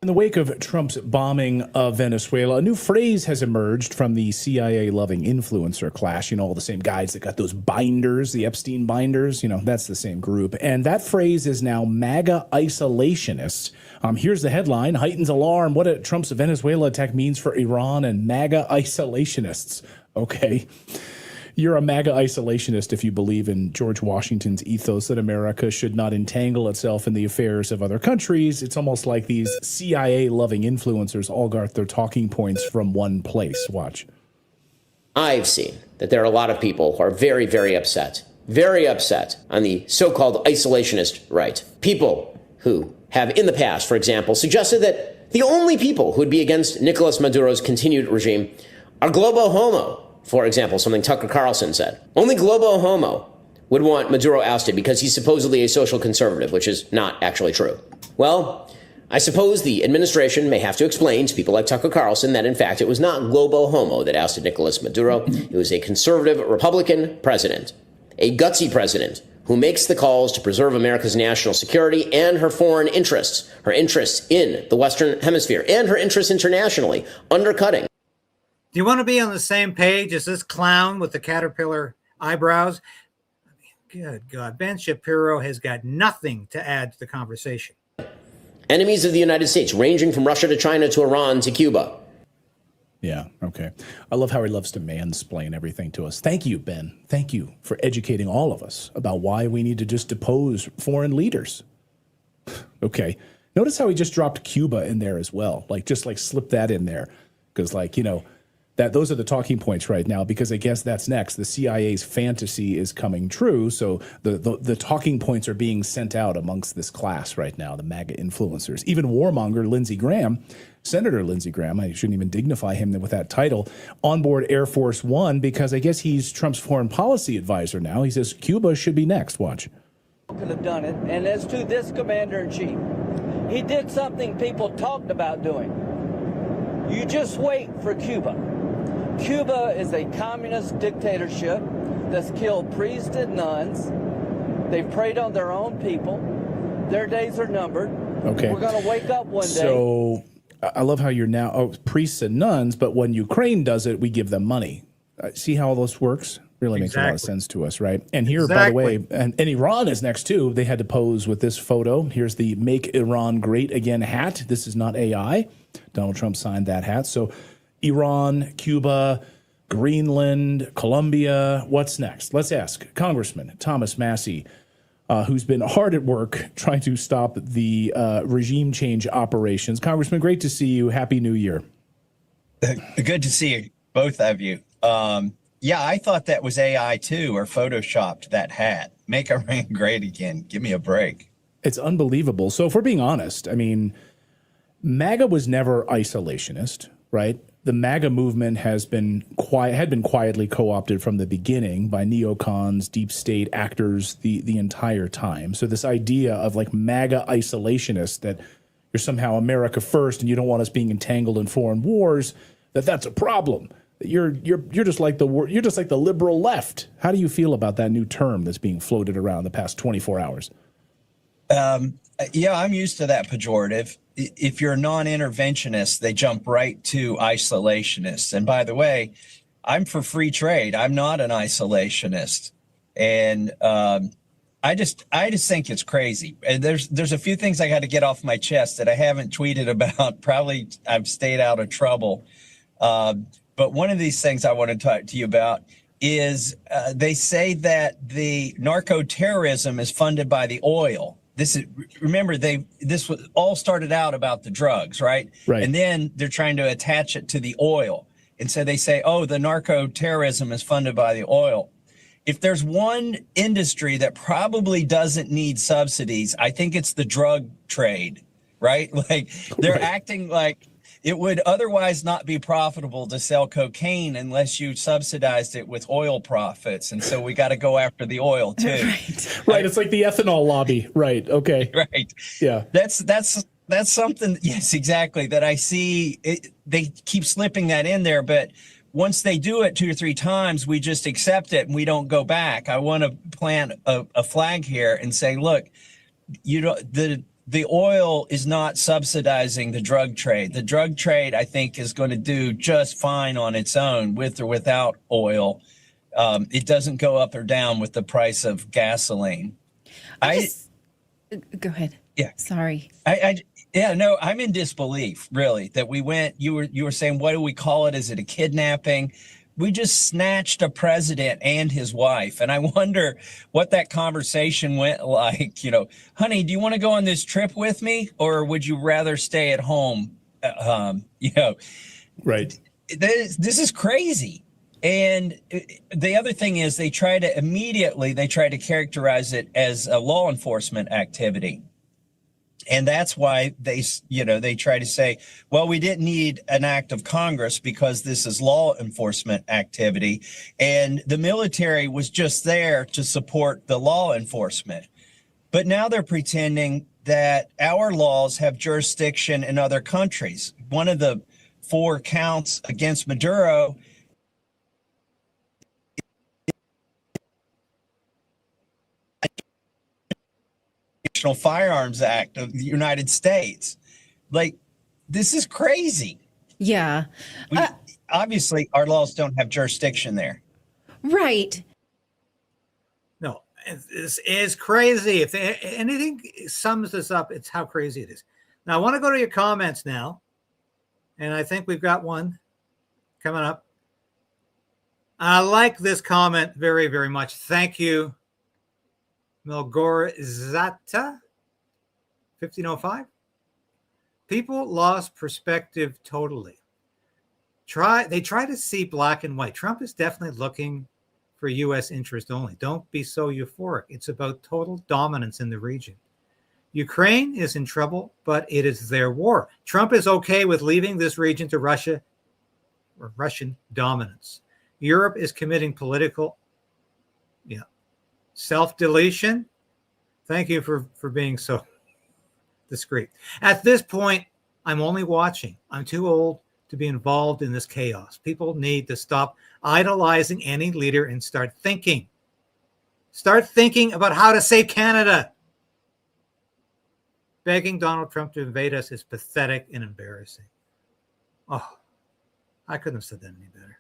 In the wake of Trump's bombing of Venezuela, a new phrase has emerged from the CIA-loving influencer class. All the same guys that got those binders, the Epstein binders, that's the same group. And that phrase is now MAGA isolationists. Here's the headline: heightens alarm what Trump's Venezuela attack means for Iran and MAGA isolationists. Okay. You're a MAGA isolationist if you believe in George Washington's ethos that America should not entangle itself in the affairs of other countries. It's almost like these CIA-loving influencers all got their talking points from one place. Watch. I've seen that there are a lot of people who are very, very upset on the so-called isolationist right. People who have in the past, for example, suggested that the only people who would be against Nicolas Maduro's continued regime are globo homo For example, something Tucker Carlson said. Only Globo Homo would want Maduro ousted because he's supposedly a social conservative, which is not actually true. Well, I suppose the administration may have to explain to people like Tucker Carlson that, in fact, it was not Globo Homo that ousted Nicolas Maduro. It was a conservative Republican president, a gutsy president who makes the calls to preserve America's national security and her foreign interests, her interests in the Western Hemisphere, and her interests internationally, undercutting. Do you want to be on the same page as this clown with the caterpillar eyebrows? Good God, Ben Shapiro has got nothing to add to the conversation. Enemies of the United States, ranging from Russia to China to Iran to Cuba. Yeah, okay. I love how he loves to mansplain everything to us. Thank you, Ben. Thank you for educating all of us about why we need to just depose foreign leaders. Okay. Notice how he just dropped Cuba in there as well. Just slip that in there. Because, those are the talking points right now, because I guess that's next. The CIA's fantasy is coming true, so the talking points are being sent out amongst this class right now, the MAGA influencers. Even warmonger Lindsey Graham, Senator Lindsey Graham, I shouldn't even dignify him with that title, on board Air Force One, because I guess he's Trump's foreign policy advisor now. He says Cuba should be next. Watch. Could have done it, and as to this commander-in-chief, he did something people talked about doing. You just wait for Cuba. Cuba is a communist dictatorship that's killed priests and nuns. They've preyed on their own people. Their days are numbered. Okay. We're going to wake up one day. So I love how you're now priests and nuns, but when Ukraine does it, we give them money. See how all this works? Really makes a lot of sense to us, right? And here, by the way, and Iran is next too. They had to pose with this photo. Here's the Make Iran Great Again hat. This is not AI. Donald Trump signed that hat. So Iran, Cuba, Greenland, Colombia. What's next? Let's ask Congressman Thomas Massie, who's been hard at work trying to stop the regime change operations. Congressman, great to see you. Happy New Year. Good to see you, both of you. Yeah, I thought that was AI too, or photoshopped that hat. Make Iran great again. Give me a break. It's unbelievable. So if we're being honest, I mean, MAGA was never isolationist, right? The MAGA movement had been quietly co-opted from the beginning by neocons, deep state actors the entire time. So this idea of MAGA isolationists, that you're somehow America first and you don't want us being entangled in foreign wars, that's a problem. You're just like the liberal left. How do you feel about that new term that's being floated around the past 24 hours? Yeah, I'm used to that pejorative. If you're a non-interventionist, they jump right to isolationists. And by the way, I'm for free trade. I'm not an isolationist. And I just think it's crazy. And there's a few things I got to get off my chest that I haven't tweeted about. Probably I've stayed out of trouble. But one of these things I want to talk to you about is they say that the narco-terrorism is funded by the oil. Remember, this was all started out about the drugs, right? Right. And then they're trying to attach it to the oil. And so they say, oh, the narco-terrorism is funded by the oil. If there's one industry that probably doesn't need subsidies, I think it's the drug trade, right? They're acting like it would otherwise not be profitable to sell cocaine unless you subsidized it with oil profits. And so we got to go after the oil too. Right. It's like the ethanol lobby. Right. Okay. Right. Yeah. That's something. Yes, exactly. That I see. They keep slipping that in there, but once they do it 2 or 3 times, we just accept it and we don't go back. I want to plant a flag here and say, look, the oil is not subsidizing the drug trade. The drug trade, I think, is going to do just fine on its own, with or without oil. It doesn't go up or down with the price of gasoline. Go ahead. Yeah. Sorry. I'm in disbelief, really, that we went. You were saying, what do we call it? Is it a kidnapping? We just snatched a president and his wife. And I wonder what that conversation went like. Honey, do you want to go on this trip with me? Or would you rather stay at home? Right. This is crazy. And the other thing is they try to characterize it as a law enforcement activity. And that's why they try to say, well, we didn't need an act of Congress because this is law enforcement activity. And the military was just there to support the law enforcement. But now they're pretending that our laws have jurisdiction in other countries. One of the 4 counts against Maduro National Firearms Act of the United States. Like, this is crazy. Yeah. Obviously, our laws don't have jurisdiction there. Right. No, this is crazy. If anything sums this up, it's how crazy it is. Now, I want to go to your comments now. And I think we've got one coming up. I like this comment very, very much. Thank you, Milgorzata, 1505. People lost perspective totally. They try to see black and white. Trump is definitely looking for U.S. interest only. Don't be so euphoric. It's about total dominance in the region. Ukraine is in trouble, but it is their war. Trump is okay with leaving this region to Russia or Russian dominance. Europe is committing political self-deletion. Thank you for being so discreet. At this point, I'm only watching. I'm too old to be involved in this chaos. People need to stop idolizing any leader and start thinking. Start thinking about how to save Canada. Begging Donald Trump to invade us is pathetic and embarrassing. Oh, I couldn't have said that any better.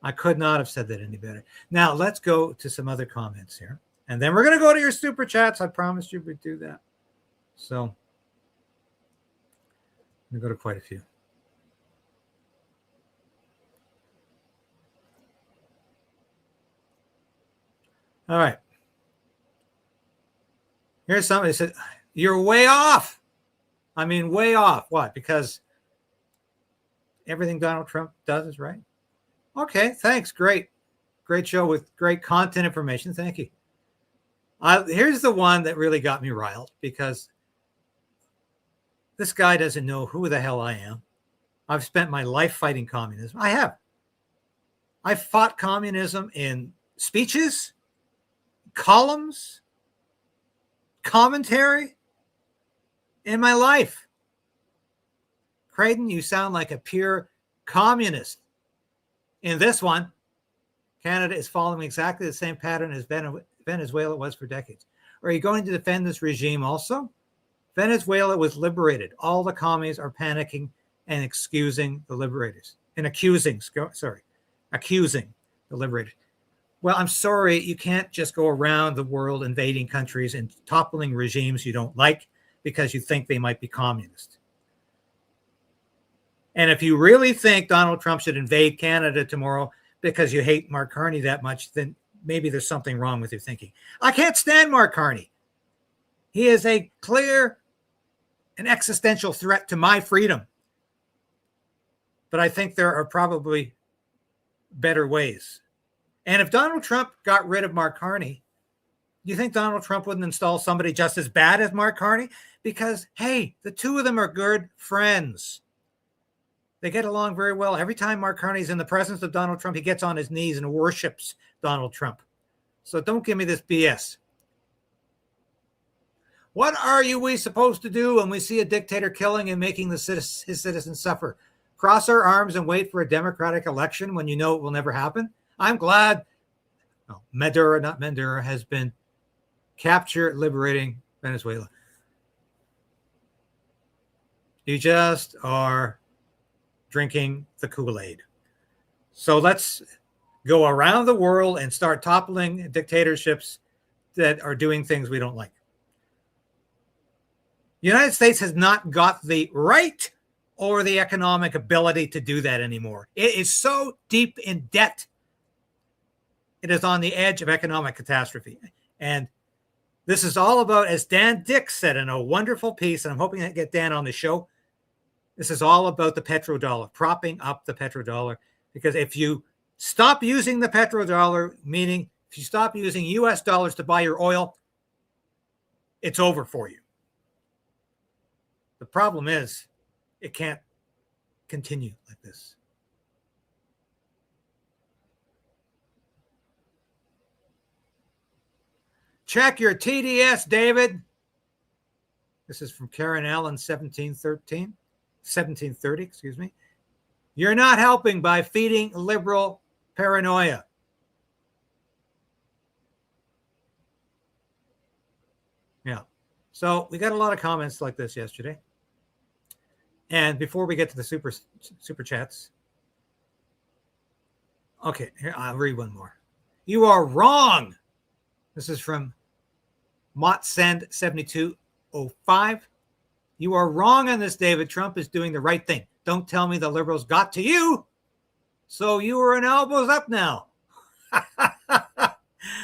I could not have said that any better. Now, let's go to some other comments here. And then we're going to go to your super chats. I promised you we'd do that. So, I'm going to go to quite a few. All right. Here's somebody said, you're way off. I mean, way off. What? Because everything Donald Trump does is right? Okay, thanks. Great. Great show with great content information. Thank you. Here's the one that really got me riled because this guy doesn't know who the hell I am. I've spent my life fighting communism. I have. I fought communism in speeches, columns, commentary in my life. Crayden, you sound like a pure communist. In this one, Canada is following exactly the same pattern as Venezuela was for decades. Are you going to defend this regime also? Venezuela was liberated. All the commies are panicking and accusing the liberators. Accusing the liberators. Well, I'm sorry, you can't just go around the world invading countries and toppling regimes you don't like because you think they might be communist. And if you really think Donald Trump should invade Canada tomorrow because you hate Mark Carney that much, then maybe there's something wrong with your thinking. I can't stand Mark Carney. He is a clear and existential threat to my freedom. But I think there are probably better ways. And if Donald Trump got rid of Mark Carney, do you think Donald Trump wouldn't install somebody just as bad as Mark Carney? Because, hey, the two of them are good friends. They get along very well. Every time Mark Carney's in the presence of Donald Trump, he gets on his knees and worships Donald Trump. So don't give me this BS. What are we supposed to do when we see a dictator killing and making his citizens suffer? Cross our arms and wait for a democratic election when you know it will never happen? I'm glad Maduro has been captured, liberating Venezuela. You just are drinking the Kool-Aid. So let's go around the world and start toppling dictatorships that are doing things we don't like. The United States has not got the right or the economic ability to do that anymore. It is so deep in debt. It is on the edge of economic catastrophe. And this is all about, as Dan Dix said in a wonderful piece, and I'm hoping to get Dan on the show, this is all about the petrodollar, propping up the petrodollar. Because if you stop using the petrodollar, meaning if you stop using US dollars to buy your oil, it's over for you. The problem is it can't continue like this. Check your TDS, David. This is from Karen Allen, 1730, excuse me. You're not helping by feeding liberal paranoia. Yeah. So we got a lot of comments like this yesterday. And before we get to the super chats, okay, here I'll read one more. You are wrong. This is from Motsend7205. You are wrong on this, David. Trump is doing the right thing. Don't tell me the liberals got to you. So you are an elbows up now. I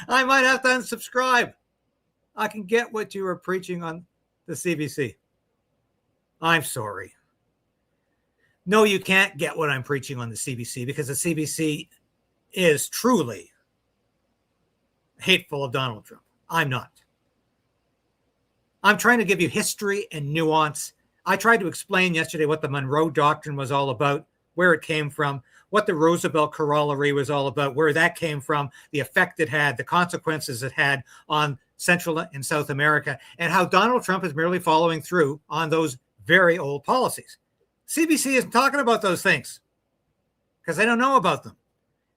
might have to unsubscribe. I can get what you were preaching on the CBC. I'm sorry. No, you can't get what I'm preaching on the CBC because the CBC is truly hateful of Donald Trump. I'm not. I'm trying to give you history and nuance. I tried to explain yesterday what the Monroe Doctrine was all about, where it came from, what the Roosevelt Corollary was all about, where that came from, the effect it had, the consequences it had on Central and South America, and how Donald Trump is merely following through on those very old policies. CBC isn't talking about those things because they don't know about them.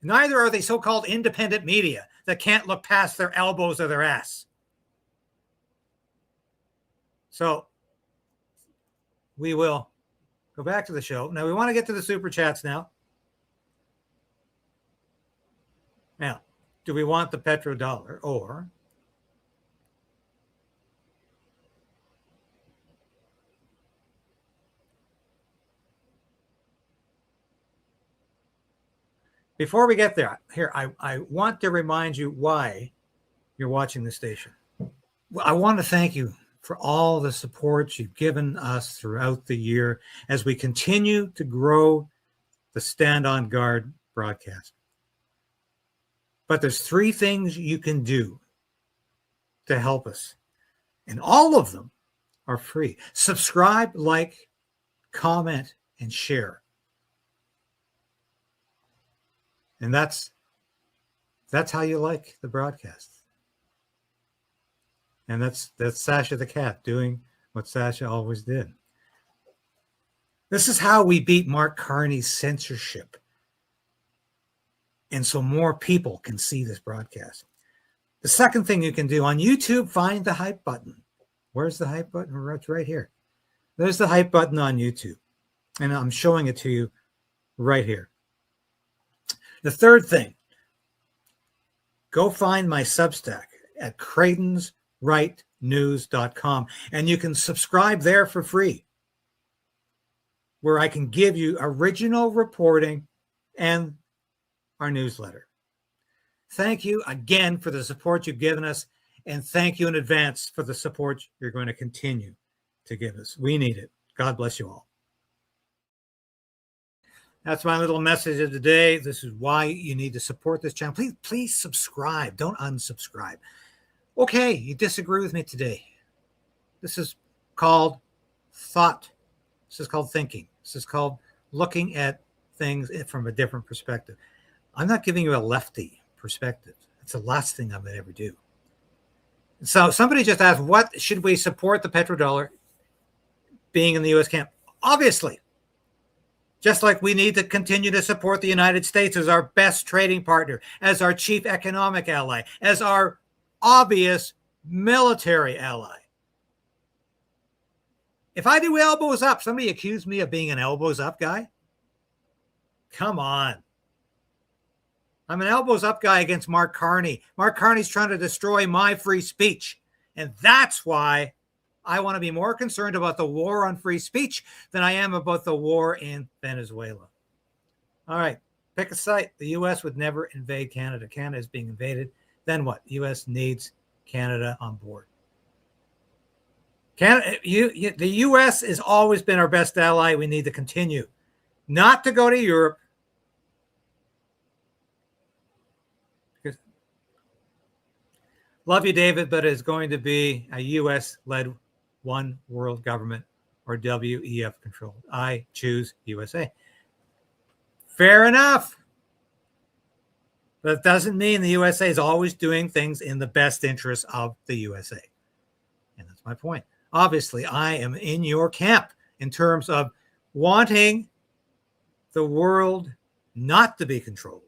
Neither are they so-called independent media that can't look past their elbows or their ass. So we will go back to the show. Now we want to get to the super chats now. Now, do we want the petrodollar or before we get there, here, I want to remind you why you're watching the station. I want to thank you for all the support you've given us throughout the year as we continue to grow the Stand on Guard broadcast. But there's 3 things you can do to help us, and all of them are free. Subscribe, like, comment, and share. And that's how you like the broadcast. And that's Sasha the cat doing what Sasha always did. This is how we beat Mark Carney's censorship. And so more people can see this broadcast. The second thing you can do on YouTube, find the hype button. Where's the hype button? It's right here. There's the hype button on YouTube. And I'm showing it to you right here. The third thing, go find my Substack at KRAYDEN'S.com, and you can subscribe there for free, where I can give you original reporting and our newsletter. Thank you again for the support you've given us, and thank you in advance for the support you're going to continue to give us. We need it. God bless you all. That's my little message of the day. This is why you need to support this channel. Please subscribe. Don't unsubscribe. Okay, you disagree with me today. This is called thought. This is called thinking. This is called looking at things from a different perspective. I'm not giving you a lefty perspective. It's the last thing I'm going to ever do. So somebody just asked, what should we support the petrodollar being in the U.S. camp? Obviously. Just like we need to continue to support the United States as our best trading partner, as our chief economic ally, as our obvious military ally. If I do elbows up, somebody accused me of being an elbows up guy. Come on. I'm an elbows up guy against Mark Carney. Mark Carney's trying to destroy my free speech. And that's why I want to be more concerned about the war on free speech than I am about the war in Venezuela. All right, pick a site. The U.S. would never invade Canada. Canada is being invaded. Then what? The U.S. needs Canada on board. Canada, the U.S. has always been our best ally. We need to continue. Not to go to Europe. Love you, David, but it's going to be a U.S.-led one world government or WEF controlled. I choose USA. Fair enough. But it doesn't mean the USA is always doing things in the best interest of the USA. And that's my point. Obviously, I am in your camp in terms of wanting the world not to be controlled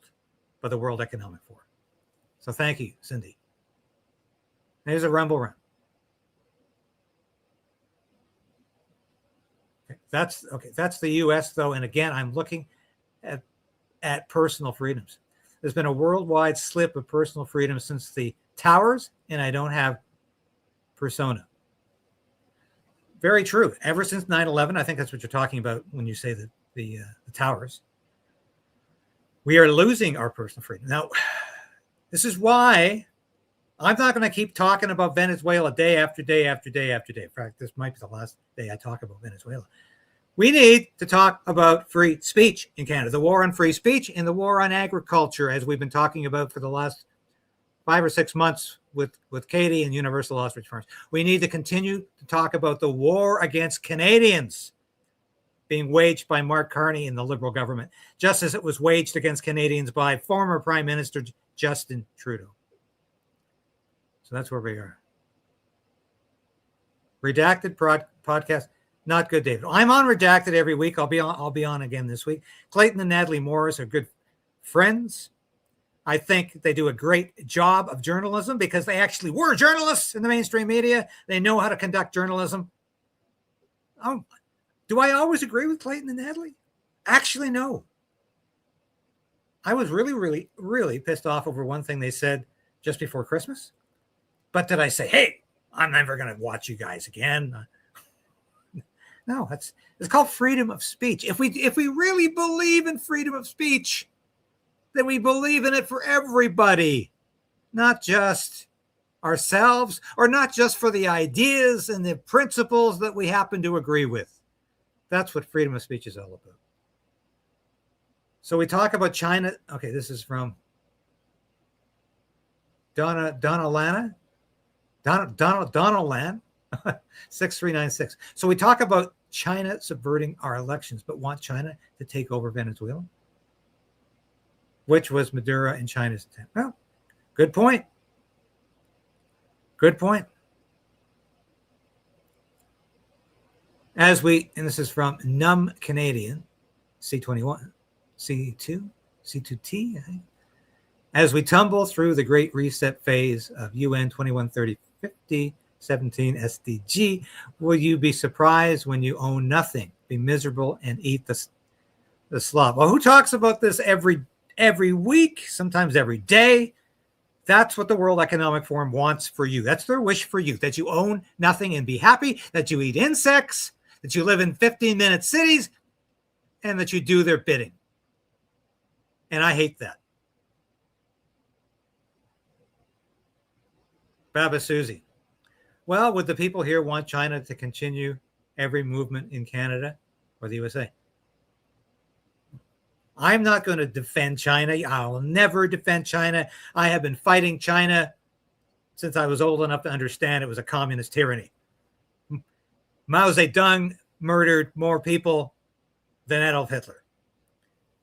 by the World Economic Forum. So thank you, Cindy. There's a rumble run. Okay, that's the US though. And again, I'm looking at personal freedoms. There's been a worldwide slip of personal freedom since the towers, and I don't have persona. Very true. Ever since 9/11, I think that's what you're talking about when you say that the towers. We are losing our personal freedom. Now, this is why I'm not going to keep talking about Venezuela day after day after day after day. In fact, this might be the last day I talk about Venezuela. We need to talk about free speech in Canada, the war on free speech and the war on agriculture, as we've been talking about for the last 5 or 6 months with Katie and Universal Ostrich Farms. We need to continue to talk about the war against Canadians being waged by Mark Carney and the Liberal government, just as it was waged against Canadians by former Prime Minister Justin Trudeau. So that's where we are. Redacted podcast. Not good, David. I'm on Redacted every week. I'll be on again this week. Clayton and Natalie Morris are good friends. I think they do a great job of journalism because they actually were journalists in the mainstream media. They know how to conduct journalism. Do I always agree with Clayton and Natalie? Actually, no. I was really, really, really pissed off over one thing they said just before Christmas. But did I say, hey, I'm never going to watch you guys again? No, it's called freedom of speech. If we really believe in freedom of speech, then we believe in it for everybody, not just ourselves, or not just for the ideas and the principles that we happen to agree with. That's what freedom of speech is all about. So we talk about China. Okay, this is from Donna Land, 6396. So we talk about China subverting our elections, but want China to take over Venezuela, which was Maduro and China's attempt. Well, good point. Good point. And this is from Numb Canadian, C21, C2, C2T, I think. As we tumble through the Great Reset phase of UN 2130-50, 17 SDG, will you be surprised when you own nothing, be miserable, and eat the slop? Well, who talks about this every week, sometimes every day? That's what the World Economic Forum wants for you. That's their wish for you, that you own nothing and be happy, that you eat insects, that you live in 15-minute cities, and that you do their bidding. And I hate that. Baba Susie. Well, would the people here want China to continue every movement in Canada or the USA? I'm not going to defend China. I'll never defend China. I have been fighting China since I was old enough to understand it was a communist tyranny. Mao Zedong murdered more people than Adolf Hitler.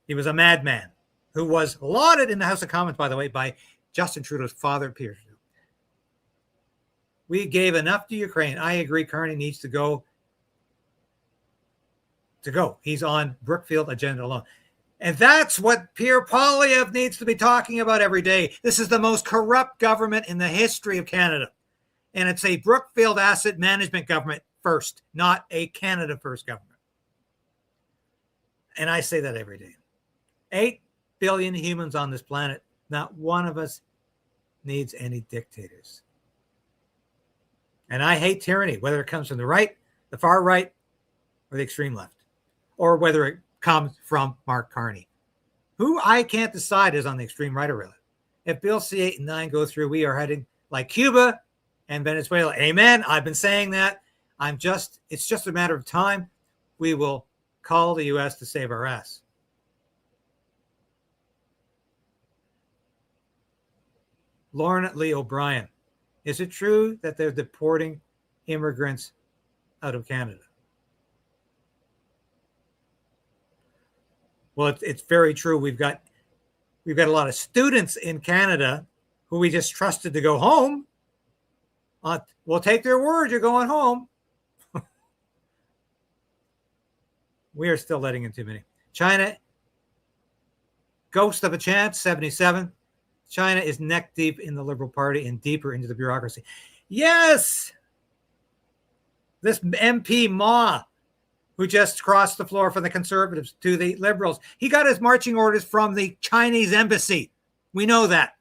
He was a madman who was lauded in the House of Commons, by the way, by Justin Trudeau's father, Peter. We gave enough to Ukraine. I agree Carney needs to go. He's on Brookfield agenda alone. And that's what Pierre Poilievre needs to be talking about every day. This is the most corrupt government in the history of Canada. And it's a Brookfield asset management government first, not a Canada first government. And I say that every day. 8 billion humans on this planet. Not one of us needs any dictators. And I hate tyranny, whether it comes from the right, the far right, or the extreme left, or whether it comes from Mark Carney, who I can't decide is on the extreme right or left. If Bill C-8 and 9 go through, we are heading like Cuba and Venezuela. Amen. I've been saying that. It's just a matter of time. We will call the U.S. to save our ass. Lauren Lee O'Brien. Is it true that they're deporting immigrants out of Canada? Well, it's very true. We've got a lot of students in Canada who we just trusted to go home. We'll take their word. You're going home. We are still letting in too many. China, ghost of a chance, 77. China is neck deep in the Liberal Party and deeper into the bureaucracy. Yes! This MP Ma, who just crossed the floor from the Conservatives to the Liberals, he got his marching orders from the Chinese embassy. We know that.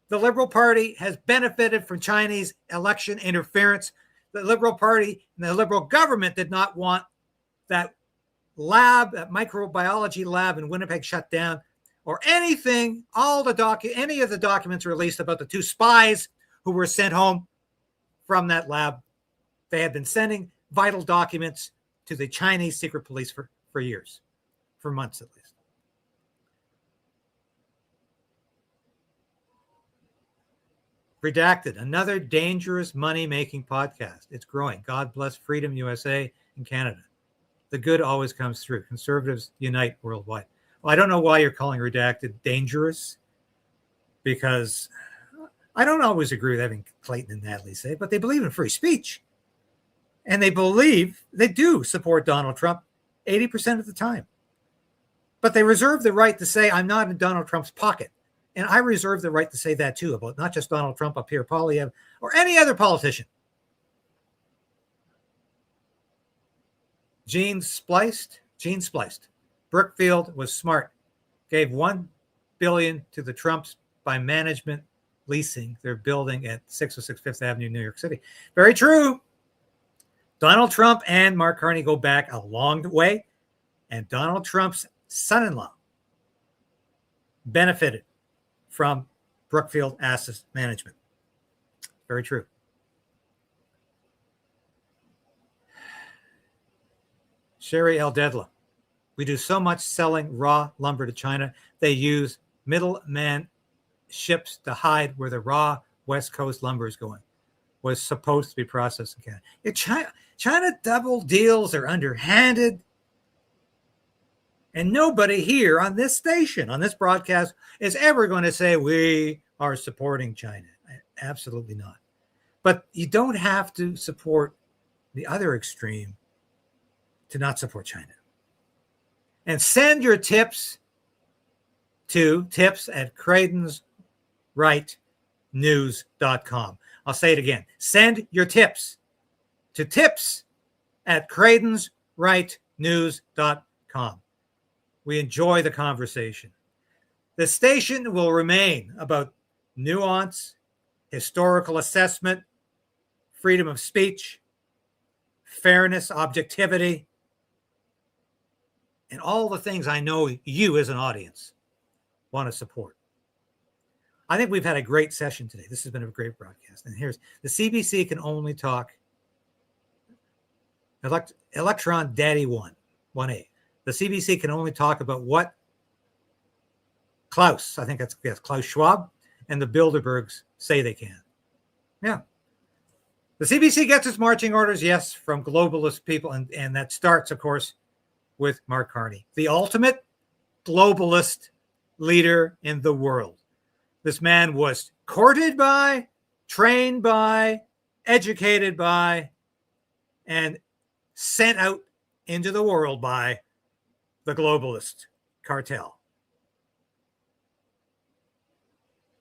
The Liberal Party has benefited from Chinese election interference. The Liberal Party and the Liberal government did not want that lab, that microbiology lab in Winnipeg shut down, or anything, any of the documents released about the two spies who were sent home from that lab. They had been sending vital documents to the Chinese secret police for years, for months at least. Redacted, another dangerous money-making podcast. It's growing. God bless Freedom USA and Canada. The good always comes through. Conservatives unite worldwide. Well, I don't know why you're calling Redacted dangerous, because I don't always agree with having Clayton and Natalie say, but they believe in free speech. And they do support Donald Trump 80% of the time. But they reserve the right to say, I'm not in Donald Trump's pocket. And I reserve the right to say that too, about not just Donald Trump, Pierre Poilievre, or any other politician. Gene spliced. Brookfield was smart. Gave $1 billion to the Trumps by management leasing their building at 606 Fifth Avenue, New York City. Very true. Donald Trump and Mark Carney go back a long way, and Donald Trump's son-in-law benefited from Brookfield Asset Management. Very true. Sherry L. Dedla. We do so much selling raw lumber to China. They use middleman ships to hide where the raw West Coast lumber is going. Was supposed to be processed in Canada. China double deals are underhanded. And nobody here on this station, on this broadcast, is ever going to say we are supporting China. Absolutely not. But you don't have to support the other extreme to not support China. And send your tips to tips@KRAYDEN'S.com. I'll say it again. Send your tips to tips@KRAYDEN'S.com. We enjoy the conversation. The station will remain about nuance, historical assessment, freedom of speech, fairness, objectivity, and all the things I know you as an audience want to support. I think we've had a great session today. This has been a great broadcast. And here's the CBC can only talk Electron Daddy 1A. The CBC can only talk about what Klaus Schwab and the Bilderbergs say they can. Yeah. The CBC gets its marching orders, yes, from globalist people. And that starts, of course, with Mark Carney, the ultimate globalist leader in the world. This man was courted by, trained by, educated by, and sent out into the world by the globalist cartel.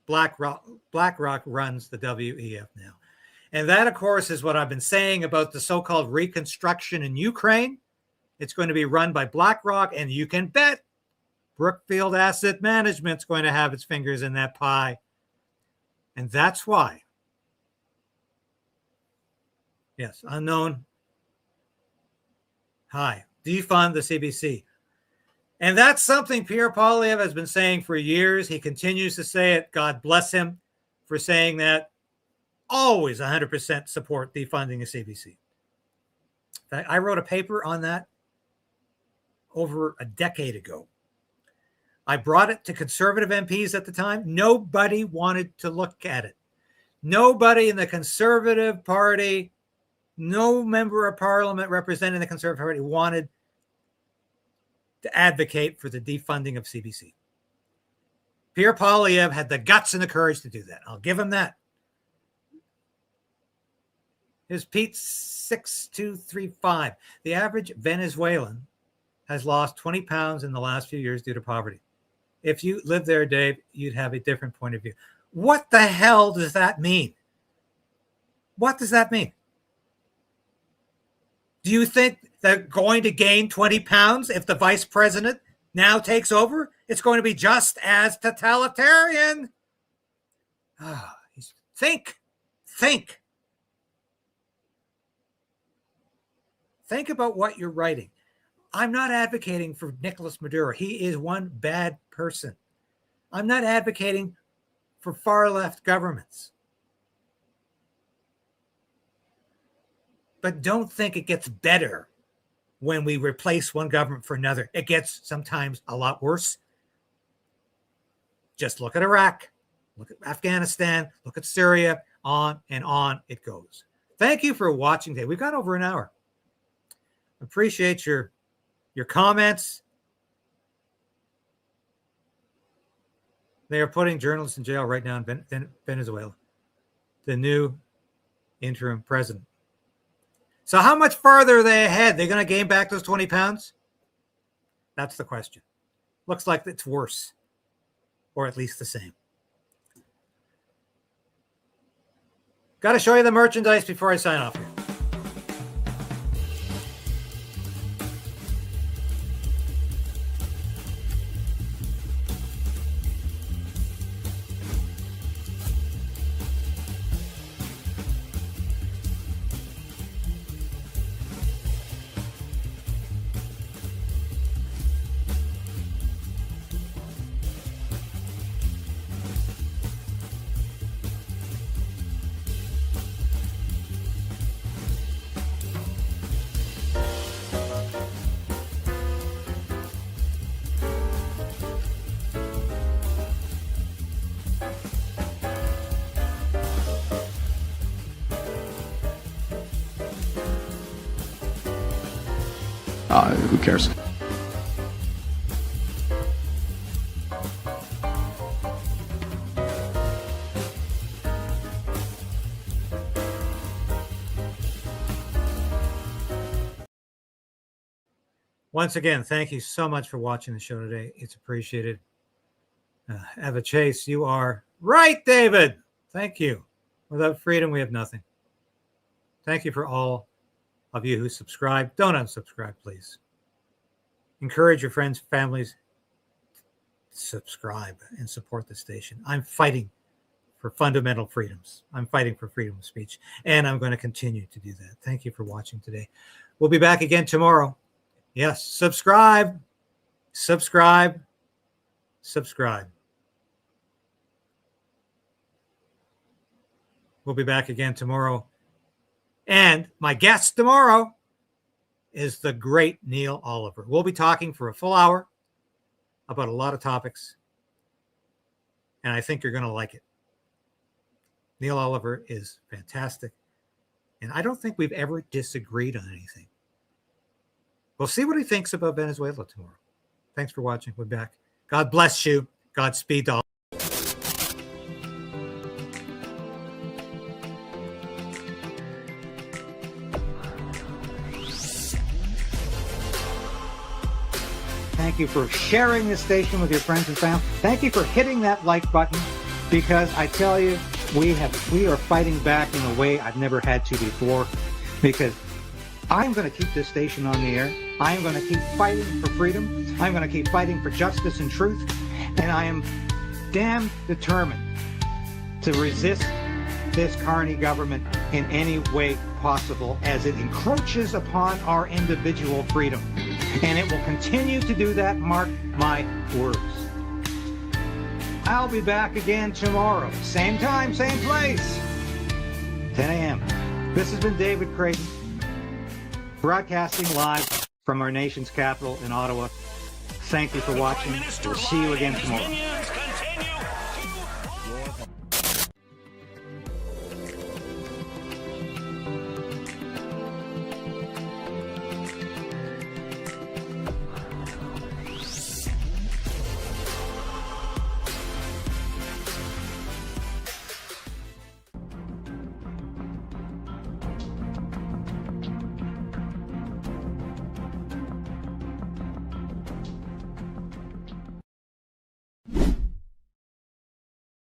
BlackRock runs the WEF now. And that, of course, is what I've been saying about the so-called reconstruction in Ukraine. It's going to be run by BlackRock, and you can bet Brookfield Asset Management's going to have its fingers in that pie. And that's why, yes, unknown, hi, defund the CBC. And that's something Pierre Poilievre has been saying for years. He continues to say it. God bless him for saying that. Always 100% support defunding the CBC. In fact, I wrote a paper on that over a decade ago. I brought it to conservative MPs at the time. Nobody wanted to look at it. Nobody in the Conservative Party, no member of parliament representing the Conservative Party wanted to advocate for the defunding of CBC. Pierre Poilievre had the guts and the courage to do that. I'll give him that. Here's Pete 6235. The average Venezuelan has lost 20 pounds in the last few years due to poverty. If you lived there, Dave, you'd have a different point of view. What the hell does that mean? What does that mean? Do you think they're going to gain 20 pounds if the vice president now takes over? It's going to be just as totalitarian. Think. Think about what you're writing. I'm not advocating for Nicolas Maduro. He is one bad person. I'm not advocating for far left governments. But don't think it gets better when we replace one government for another. It gets sometimes a lot worse. Just look at Iraq, look at Afghanistan, look at Syria, on and on it goes. Thank you for watching today. We've got over an hour. Appreciate your comments. They are putting journalists in jail right now in Venezuela. The new interim president. So how much farther are they ahead? They're going to gain back those 20 pounds? That's the question. Looks like it's worse, or at least the same. Got to show you the merchandise before I sign off here. Who cares? Once again, thank you so much for watching the show today. It's appreciated. Eva Chase, you are right, David. Thank you. Without freedom, we have nothing. Thank you for all of you who subscribe. Don't unsubscribe, please. Encourage your friends, families, subscribe and support the station. I'm fighting for fundamental freedoms. I'm fighting for freedom of speech, and I'm going to continue to do that. Thank you for watching today. We'll be back again tomorrow. Yes, subscribe. We'll be back again tomorrow. And my guest tomorrow is the great Neil Oliver. We'll be talking for a full hour about a lot of topics, and I think you're going to like it. Neil Oliver is fantastic, and I don't think we've ever disagreed on anything. We'll see what he thinks about Venezuela tomorrow. Thanks for watching. We're back. God bless you. Godspeed to all. Thank you for sharing this station with your friends and family. Thank you for hitting that like button, because I tell you, we are fighting back in a way I've never had to before, because I'm going to keep this station on the air. I'm going to keep fighting for freedom. I'm going to keep fighting for justice and truth. And I am damn determined to resist this Carney government in any way possible as it encroaches upon our individual freedom. And it will continue to do that, mark my words. I'll be back again tomorrow. Same time, same place. 10 a.m. This has been David Crayden, broadcasting live from our nation's capital in Ottawa. Thank you for watching. We'll see you again tomorrow.